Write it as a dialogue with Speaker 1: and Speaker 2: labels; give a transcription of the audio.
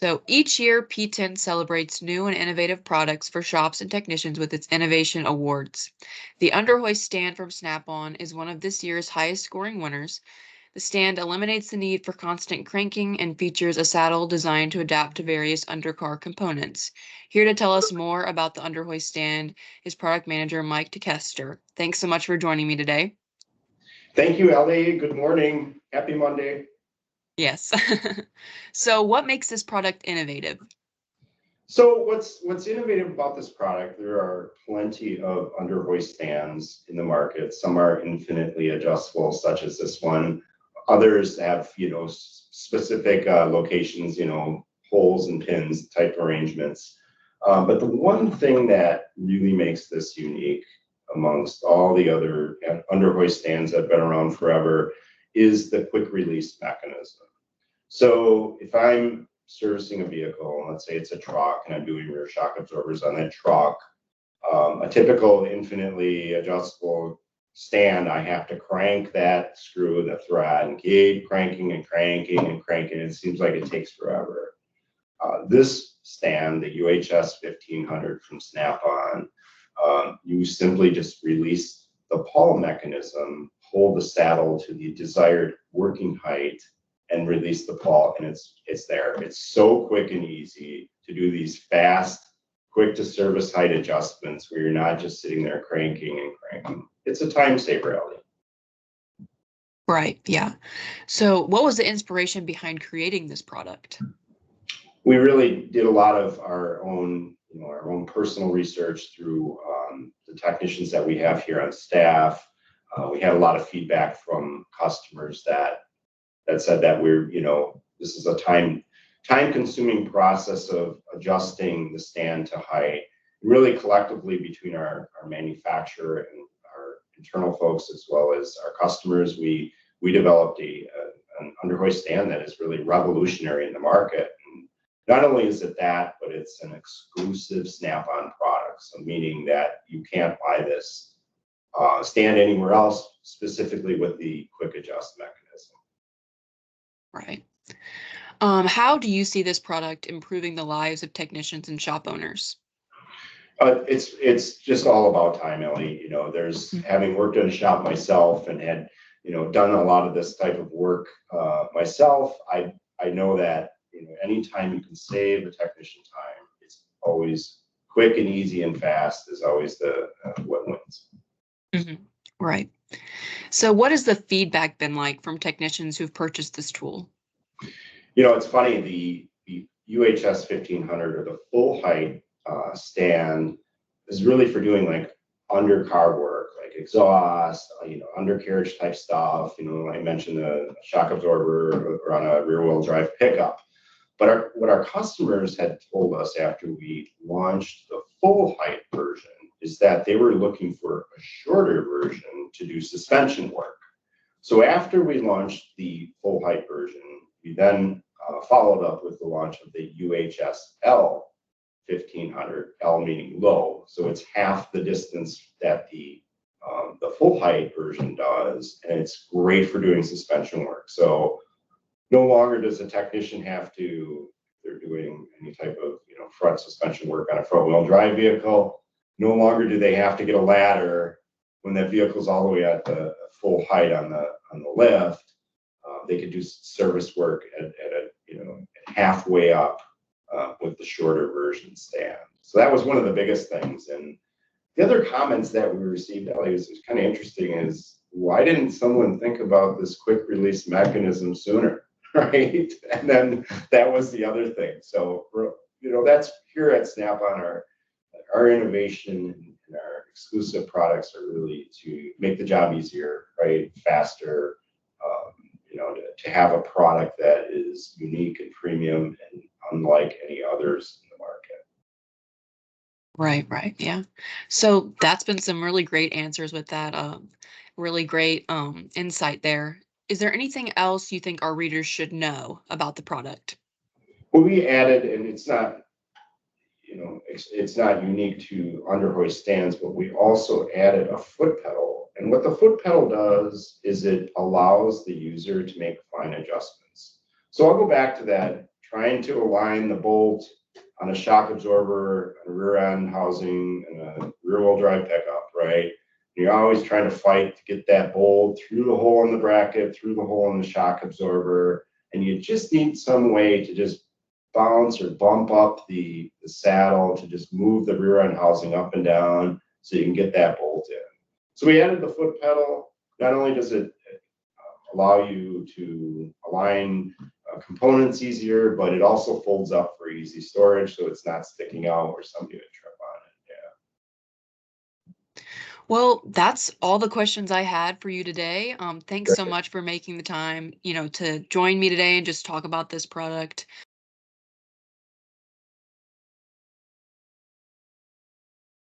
Speaker 1: So each year, PTEN celebrates new and innovative products for shops and technicians with its Innovation Awards. The Under Hoist Stand from Snap-on is one of this year's highest scoring winners. The stand eliminates the need for constant cranking and features a saddle designed to adapt to various undercar components. Here to tell us more about the Under Hoist Stand is product manager Mike DeKeuster. Thanks so much for joining me today.
Speaker 2: Thank you, Elli. Good morning. Happy Monday.
Speaker 1: Yes. So what makes this product innovative?
Speaker 2: So what's innovative about this product, there are plenty of under hoist stands in the market. Some are infinitely adjustable, such as this one. Others have, specific locations, holes and pins type arrangements. But the one thing that really makes this unique amongst all the other under hoist stands that have been around forever is the quick release mechanism. So if I'm servicing a vehicle, let's say it's a truck, and I'm doing rear shock absorbers on that truck, a typical infinitely adjustable stand, I have to crank that screw, the thread, and keep cranking and cranking and cranking. It seems like it takes forever. This stand, the UHS1500 from Snap-on, you simply just release the pawl mechanism, hold the saddle to the desired working height, and release the pawl, and it's there. It's so quick and easy to do these fast, quick to service height adjustments where you're not just sitting there cranking and cranking. It's a time saver, Elli.
Speaker 1: Right, yeah. So what was the inspiration behind creating this product?
Speaker 2: We really did a lot of our own personal research through the technicians that we have here on staff. We had a lot of feedback from customers that said that this is a time consuming process of adjusting the stand to height. Really collectively between our manufacturer and our internal folks as well as our customers, we developed an under hoist stand that is really revolutionary in the market. And not only is it that, but it's an exclusive Snap-on product. So meaning that you can't buy this stand anywhere else, specifically with the quick adjust mechanism.
Speaker 1: Right. How do you see this product improving the lives of technicians and shop owners?
Speaker 2: It's just all about time, Elli. There's having worked in a shop myself and had done a lot of this type of work myself. I know that anytime you can save a technician time, it's always quick and easy and fast is always the what wins.
Speaker 1: Mm-hmm. Right. So what has the feedback been like from technicians who've purchased this tool?
Speaker 2: It's funny, the UHS 1500 or the full height stand is really for doing like undercar work, like exhaust, undercarriage type stuff. I mentioned the shock absorber or on a rear wheel drive pickup. But what our customers had told us after we launched the full height version is that they were looking for a shorter version to do suspension work. So after we launched the full height version, we then followed up with the launch of the UHSL 1500, L meaning low. So it's half the distance that the full height version does, and it's great for doing suspension work. So no longer does a technician have to, if they're doing any type of front suspension work on a front wheel drive vehicle, no longer do they have to get a ladder when that vehicle's all the way at the full height on the lift. They could do service work at halfway up with the shorter version stand. So that was one of the biggest things. And the other comments that we received, Elli, was kind of interesting is, why didn't someone think about this quick release mechanism sooner, right? And then that was the other thing. So, that's here at Snap-on, our innovation and our exclusive products are really to make the job easier, right? Faster, to have a product that is unique and premium and unlike any others in the market.
Speaker 1: Right, yeah. So that's been some really great answers with that. Really great insight there. Is there anything else you think our readers should know about the product?
Speaker 2: Well, we added, and it's not unique to under hoist stands, but we also added a foot pedal. And what the foot pedal does is it allows the user to make fine adjustments. So I'll go back to that trying to align the bolt on a shock absorber, a rear end housing, and a rear wheel drive pickup, right? You're always trying to fight to get that bolt through the hole in the bracket, through the hole in the shock absorber, and you just need some way to just bounce or bump up the saddle to just move the rear end housing up and down so you can get that bolt in. So we added the foot pedal. Not only does it allow you to align components easier, but it also folds up for easy storage, so it's not sticking out or somebody would trip on it.
Speaker 1: Well, that's all the questions I had for you today. Thanks
Speaker 2: Yeah.
Speaker 1: so much for making the time, to join me today and just talk about this product.